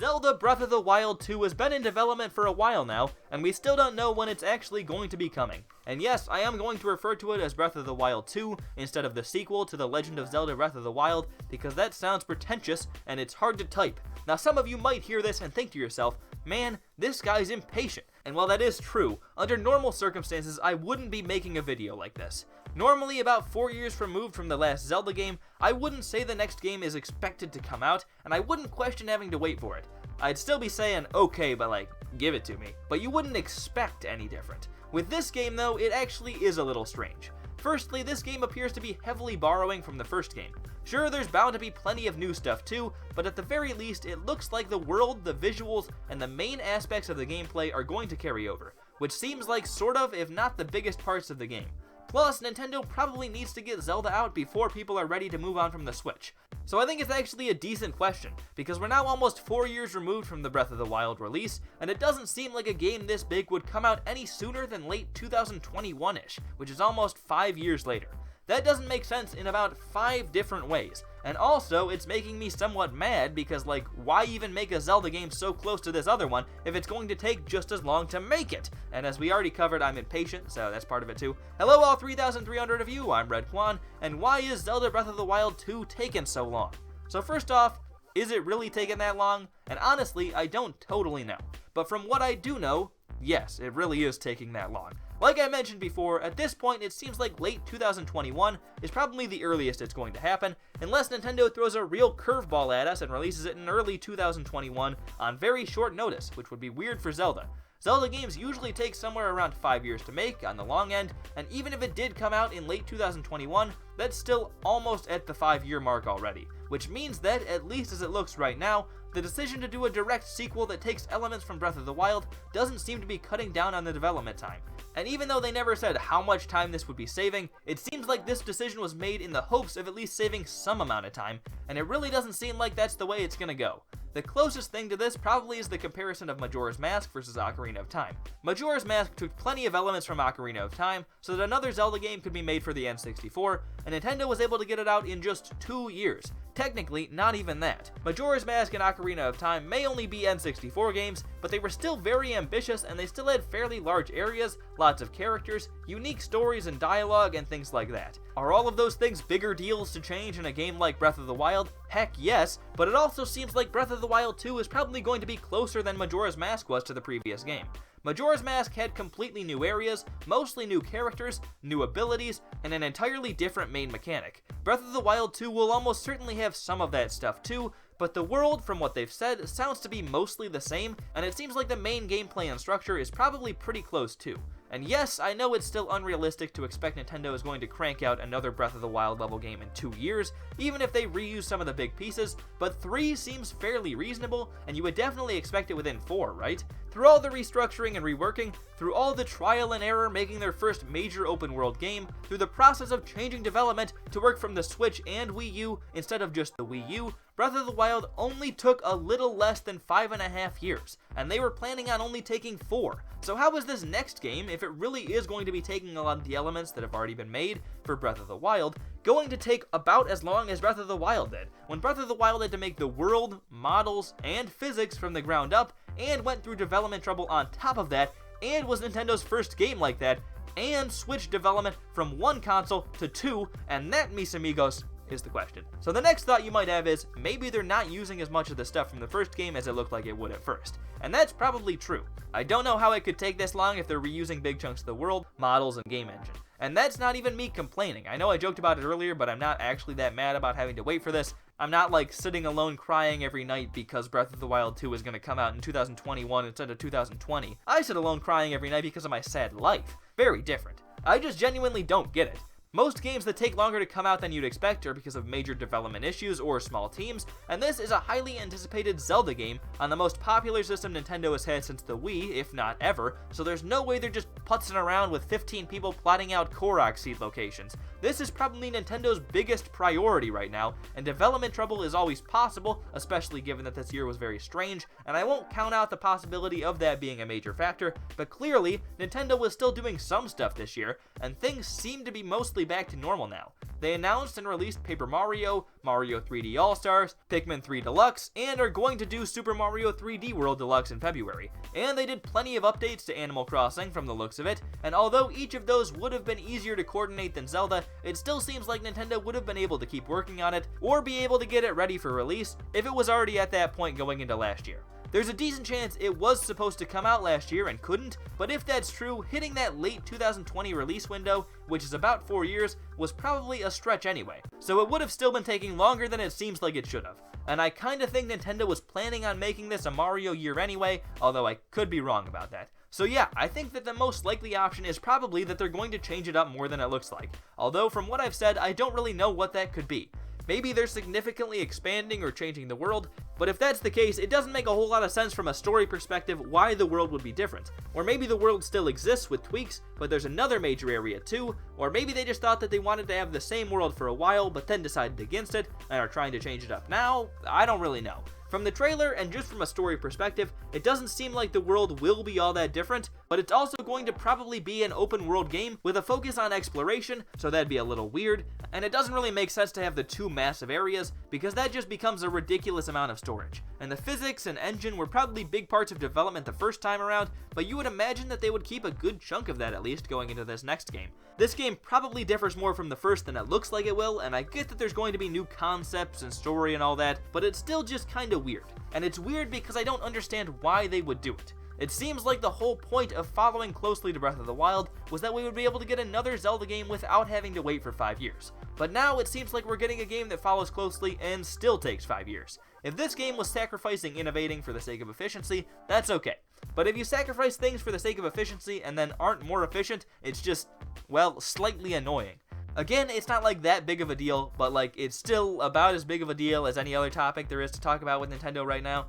Zelda Breath of the Wild 2 has been in development for a while now, and we still don't know when it's actually going to be coming. And yes, I am going to refer to it as Breath of the Wild 2 instead of the sequel to The Legend of Zelda Breath of the Wild, because that sounds pretentious and it's hard to type. Now some of you might hear this and think to yourself, man, this guy's impatient. And while that is true, under normal circumstances I wouldn't be making a video like this. Normally, about 4 years removed from the last Zelda game, I wouldn't say the next game is expected to come out, and I wouldn't question having to wait for it. I'd still be saying, okay, but like, give it to me. But you wouldn't expect any different. With this game though, it actually is a little strange. Firstly, this game appears to be heavily borrowing from the first game. Sure, there's bound to be plenty of new stuff too, but at the very least, it looks like the world, the visuals, and the main aspects of the gameplay are going to carry over, which seems like sort of, if not the biggest parts of the game. Plus, Nintendo probably needs to get Zelda out before people are ready to move on from the Switch. So I think it's actually a decent question, because we're now almost 4 years removed from the Breath of the Wild release, and it doesn't seem like a game this big would come out any sooner than late 2021-ish, which is almost 5 years later. That doesn't make sense in about 5 different ways. And also, it's making me somewhat mad because, like, why even make a Zelda game so close to this other one if it's going to take just as long to make it? And as we already covered, I'm impatient, so that's part of it too. Hello all 3,300 of you, I'm Redkwan, and why is Zelda Breath of the Wild 2 taking so long? So first off, is it really taking that long? And honestly, I don't totally know. But from what I do know, yes, it really is taking that long. Like I mentioned before, at this point it seems like late 2021 is probably the earliest it's going to happen, unless Nintendo throws a real curveball at us and releases it in early 2021 on very short notice, which would be weird for Zelda. Zelda games usually take somewhere around 5 years to make on the long end, and even if it did come out in late 2021, that's still almost at the 5-year mark already, which means that, at least as it looks right now, the decision to do a direct sequel that takes elements from Breath of the Wild doesn't seem to be cutting down on the development time. And even though they never said how much time this would be saving, it seems like this decision was made in the hopes of at least saving some amount of time, and it really doesn't seem like that's the way it's gonna go. The closest thing to this probably is the comparison of Majora's Mask versus Ocarina of Time. Majora's Mask took plenty of elements from Ocarina of Time so that another Zelda game could be made for the N64, and Nintendo was able to get it out in just 2 years. Technically, not even that. Majora's Mask and Ocarina of Time may only be N64 games, but they were still very ambitious and they still had fairly large areas, lots of characters, unique stories and dialogue, and things like that. Are all of those things bigger deals to change in a game like Breath of the Wild? Heck yes, but it also seems like Breath of the Wild 2 is probably going to be closer than Majora's Mask was to the previous game. Majora's Mask had completely new areas, mostly new characters, new abilities, and an entirely different main mechanic. Breath of the Wild 2 will almost certainly have some of that stuff too, but the world, from what they've said, sounds to be mostly the same, and it seems like the main gameplay and structure is probably pretty close too. And yes, I know it's still unrealistic to expect Nintendo is going to crank out another Breath of the Wild level game in 2 years, even if they reuse some of the big pieces, but 3 seems fairly reasonable, and you would definitely expect it within 4, right? Through all the restructuring and reworking, through all the trial and error making their first major open world game, through the process of changing development to work from the Switch and Wii U instead of just the Wii U, Breath of the Wild only took a little less than 5.5 years, and they were planning on only taking 4. So how is this next game, if it really is going to be taking a lot of the elements that have already been made for Breath of the Wild, going to take about as long as Breath of the Wild did, when Breath of the Wild had to make the world, models, and physics from the ground up, and went through development trouble on top of that, and was Nintendo's first game like that, and switched development from 1 console to 2, and that, mis amigos, is the question. So the next thought you might have is, maybe they're not using as much of the stuff from the first game as it looked like it would at first. And that's probably true. I don't know how it could take this long if they're reusing big chunks of the world, models, and game engine. And that's not even me complaining. I know I joked about it earlier, but I'm not actually that mad about having to wait for this. I'm not like sitting alone crying every night because Breath of the Wild 2 is going to come out in 2021 instead of 2020. I sit alone crying every night because of my sad life. Very different. I just genuinely don't get it. Most games that take longer to come out than you'd expect are because of major development issues or small teams, and this is a highly anticipated Zelda game on the most popular system Nintendo has had since the Wii, if not ever, so there's no way they're just putzing around with 15 people plotting out Korok seed locations. This is probably Nintendo's biggest priority right now, and development trouble is always possible, especially given that this year was very strange, and I won't count out the possibility of that being a major factor, but clearly, Nintendo was still doing some stuff this year, and things seem to be mostly back to normal now. they announced and released Paper Mario, Mario 3D All-Stars, Pikmin 3 Deluxe, and are going to do Super Mario 3D World Deluxe in February. And they did plenty of updates to Animal Crossing from the looks of it, and although each of those would have been easier to coordinate than Zelda, it still seems like Nintendo would have been able to keep working on it, or be able to get it ready for release if it was already at that point going into last year. There's a decent chance it was supposed to come out last year and couldn't, but if that's true, hitting that late 2020 release window, which is about 4 years, was probably a stretch anyway, so it would have still been taking longer than it seems like it should have. And I kinda think Nintendo was planning on making this a Mario year anyway, although I could be wrong about that. So yeah, I think that the most likely option is probably that they're going to change it up more than it looks like, although from what I've said, I don't really know what that could be. Maybe they're significantly expanding or changing the world, but if that's the case, it doesn't make a whole lot of sense from a story perspective why the world would be different. Or maybe the world still exists with tweaks, but there's another major area too, or maybe they just thought that they wanted to have the same world for a while, but then decided against it, and are trying to change it up now. I don't really know. From the trailer, and just from a story perspective, it doesn't seem like the world will be all that different, but it's also going to probably be an open world game with a focus on exploration, so that'd be a little weird, and it doesn't really make sense to have the two massive areas, because that just becomes a ridiculous amount of storage. And the physics and engine were probably big parts of development the first time around, but you would imagine that they would keep a good chunk of that at least going into this next game. This game probably differs more from the first than it looks like it will, and I get that there's going to be new concepts and story and all that, but it's still just kinda weird. And it's weird because I don't understand why they would do it. It seems like the whole point of following closely to Breath of the Wild was that we would be able to get another Zelda game without having to wait for 5 years. But now it seems like we're getting a game that follows closely and still takes 5 years. If this game was sacrificing innovating for the sake of efficiency, that's okay. But if you sacrifice things for the sake of efficiency and then aren't more efficient, it's just, well, slightly annoying. Again, it's not like that big of a deal, but like it's still about as big of a deal as any other topic there is to talk about with Nintendo right now.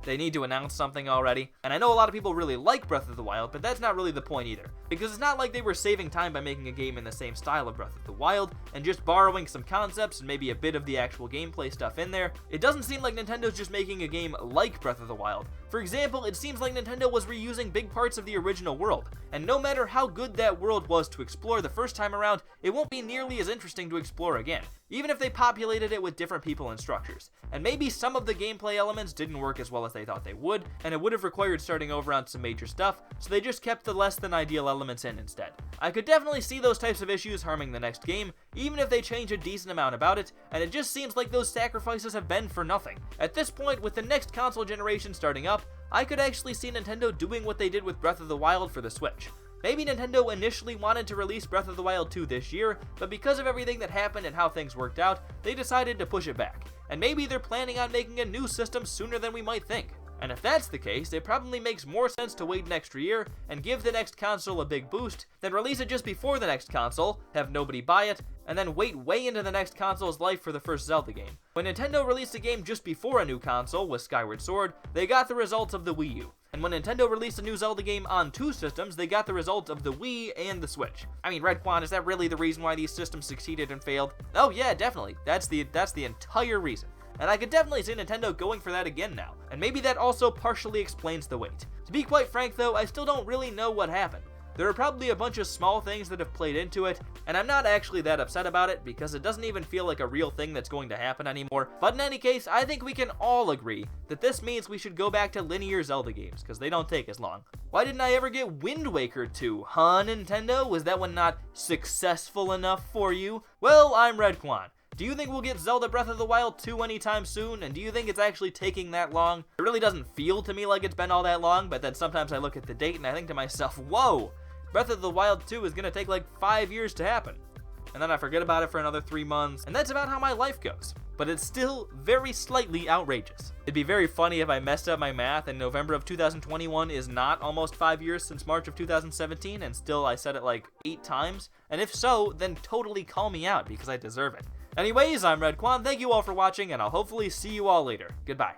They need to announce something already, and I know a lot of people really like Breath of the Wild, but that's not really the point either, because it's not like they were saving time by making a game in the same style of Breath of the Wild, and just borrowing some concepts and maybe a bit of the actual gameplay stuff in there. It doesn't seem like Nintendo's just making a game like Breath of the Wild. For example, it seems like Nintendo was reusing big parts of the original world, and no matter how good that world was to explore the first time around, it won't be nearly as interesting to explore again, even if they populated it with different people and structures. And maybe some of the gameplay elements didn't work as well as they thought they would, and it would have required starting over on some major stuff, so they just kept the less than ideal elements in instead. I could definitely see those types of issues harming the next game, even if they change a decent amount about it, and it just seems like those sacrifices have been for nothing. At this point, with the next console generation starting up, I could actually see Nintendo doing what they did with Breath of the Wild for the Switch. Maybe Nintendo initially wanted to release Breath of the Wild 2 this year, but because of everything that happened and how things worked out, they decided to push it back. And maybe they're planning on making a new system sooner than we might think. And if that's the case, it probably makes more sense to wait an extra year and give the next console a big boost than release it just before the next console, have nobody buy it, and then wait way into the next console's life for the first Zelda game. When Nintendo released a game just before a new console with Skyward Sword, they got the results of the Wii U. And when Nintendo released a new Zelda game on 2 systems, they got the results of the Wii and the Switch. I mean, Redkwan, is that really the reason why these systems succeeded and failed? Oh yeah, definitely. That's the entire reason. And I could definitely see Nintendo going for that again now, and maybe that also partially explains the wait. To be quite frank though, I still don't really know what happened. There are probably a bunch of small things that have played into it, and I'm not actually that upset about it because it doesn't even feel like a real thing that's going to happen anymore. But in any case, I think we can all agree that this means we should go back to linear Zelda games, because they don't take as long. Why didn't I ever get WindWaker 2, huh, Nintendo? Was that one not successful enough for you? Well, I'm Redkwan. Do you think we'll get Zelda Breath of the Wild 2 anytime soon, and do you think it's actually taking that long? It really doesn't feel to me like it's been all that long, but then sometimes I look at the date and I think to myself, whoa, Breath of the Wild 2 is gonna take like 5 years to happen. And then I forget about it for another 3 months, and that's about how my life goes. But it's still very slightly outrageous. It'd be very funny if I messed up my math and November of 2021 is not almost 5 years since March of 2017, and still I said it like 8 times. And if so, then totally call me out because I deserve it. Anyways, I'm Redkwan, thank you all for watching, and I'll hopefully see you all later. Goodbye.